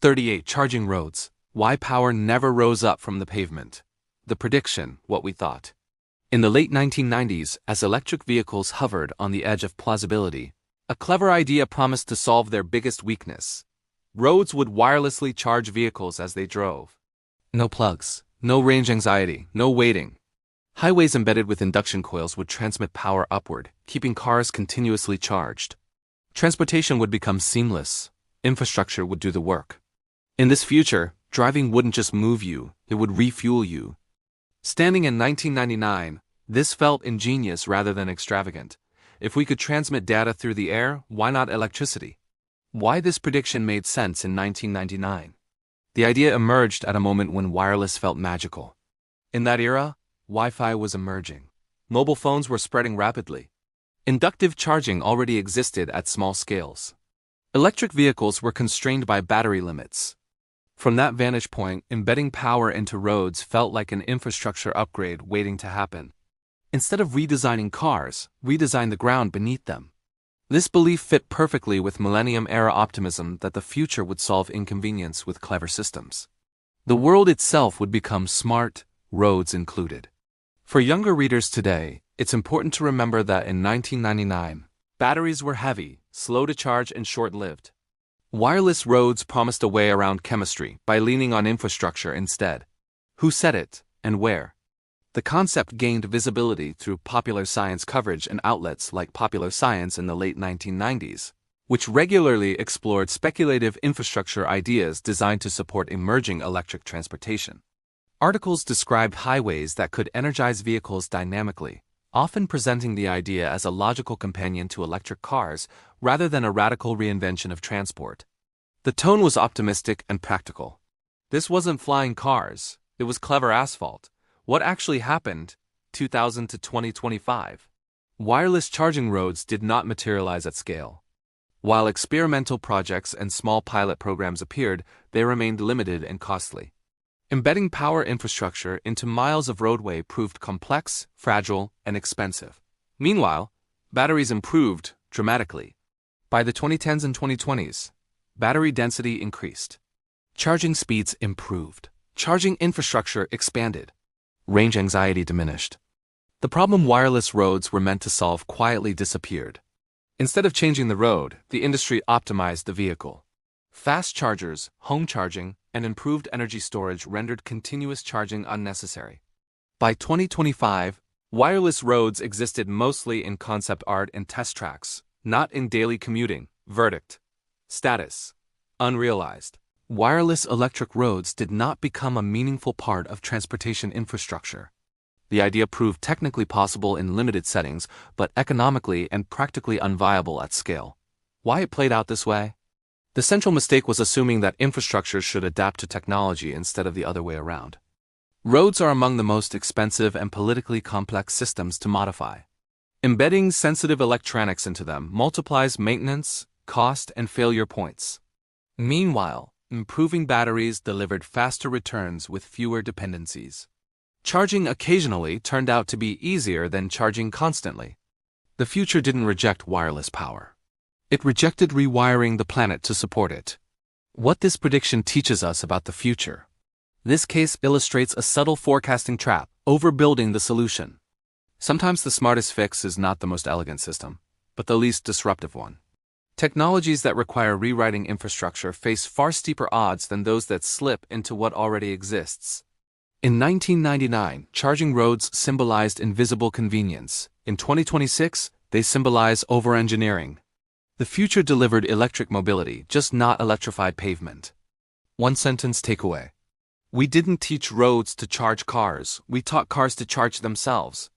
38. Charging roads. Why power never rose up from the pavement. The prediction, what we thought. In the late 1990s, as electric vehicles hovered on the edge of plausibility, a clever idea promised to solve their biggest weakness. Roads would wirelessly charge vehicles as they drove. No plugs, no range anxiety, no waiting. Highways embedded with induction coils would transmit power upward, keeping cars continuously charged. Transportation would become seamless. Infrastructure would do the work. In this future, driving wouldn't just move you, it would refuel you. Standing in 1999, this felt ingenious rather than extravagant. If we could transmit data through the air, why not electricity? Why this prediction made sense in 1999? The idea emerged at a moment when wireless felt magical. In that era, Wi-Fi was emerging. Mobile phones were spreading rapidly. Inductive charging already existed at small scales. Electric vehicles were constrained by battery limits. From that vantage point, embedding power into roads felt like an infrastructure upgrade waiting to happen. Instead of redesigning cars, redesign the ground beneath them. This belief fit perfectly with millennium-era optimism that the future would solve inconvenience with clever systems. The world itself would become smart, roads included. For younger readers today, it's important to remember that in 1999, batteries were heavy, slow to charge, and short-lived. Wireless roads promised a way around chemistry by leaning on infrastructure instead. Who said it, and where? The concept gained visibility through popular science coverage and outlets like Popular Science in the late 1990s, which regularly explored speculative infrastructure ideas designed to support emerging electric transportation. Articles described highways that could energize vehicles dynamically, often presenting the idea as a logical companion to electric cars rather than a radical reinvention of transport. The tone was optimistic and practical. This wasn't flying cars, it was clever asphalt. What actually happened, 2000 to 2025? Wireless charging roads did not materialize at scale. While experimental projects and small pilot programs appeared, they remained limited and costly. Embedding power infrastructure into miles of roadway proved complex, fragile, and expensive. Meanwhile, batteries improved dramatically. By the 2010s and 2020s, battery density increased. Charging speeds improved. Charging infrastructure expanded. Range anxiety diminished. The problem wireless roads were meant to solve quietly disappeared. Instead of changing the road, the industry optimized the vehicle. Fast chargers, home charging, and improved energy storage rendered continuous charging unnecessary. By 2025, wireless roads existed mostly in concept art and test tracks, not in daily commuting. Verdict. Status. Unrealized. Wireless electric roads did not become a meaningful part of transportation infrastructure. The idea proved technically possible in limited settings, but economically and practically unviable at scale. Why it played out this way? The central mistake was assuming that infrastructure should adapt to technology instead of the other way around. Roads are among the most expensive and politically complex systems to modify. Embedding sensitive electronics into them multiplies maintenance, cost, and failure points. Meanwhile, improving batteries delivered faster returns with fewer dependencies. Charging occasionally turned out to be easier than charging constantly. The future didn't reject wireless power. It rejected rewiring the planet to support it. What this prediction teaches us about the future. This case illustrates a subtle forecasting trap, overbuilding the solution. Sometimes the smartest fix is not the most elegant system, but the least disruptive one. Technologies that require rewriting infrastructure face far steeper odds than those that slip into what already exists. In 1999, charging roads symbolized invisible convenience. In 2026, they symbolize over-engineering. The future delivered electric mobility, just not electrified pavement. One-sentence takeaway. We didn't teach roads to charge cars, we taught cars to charge themselves.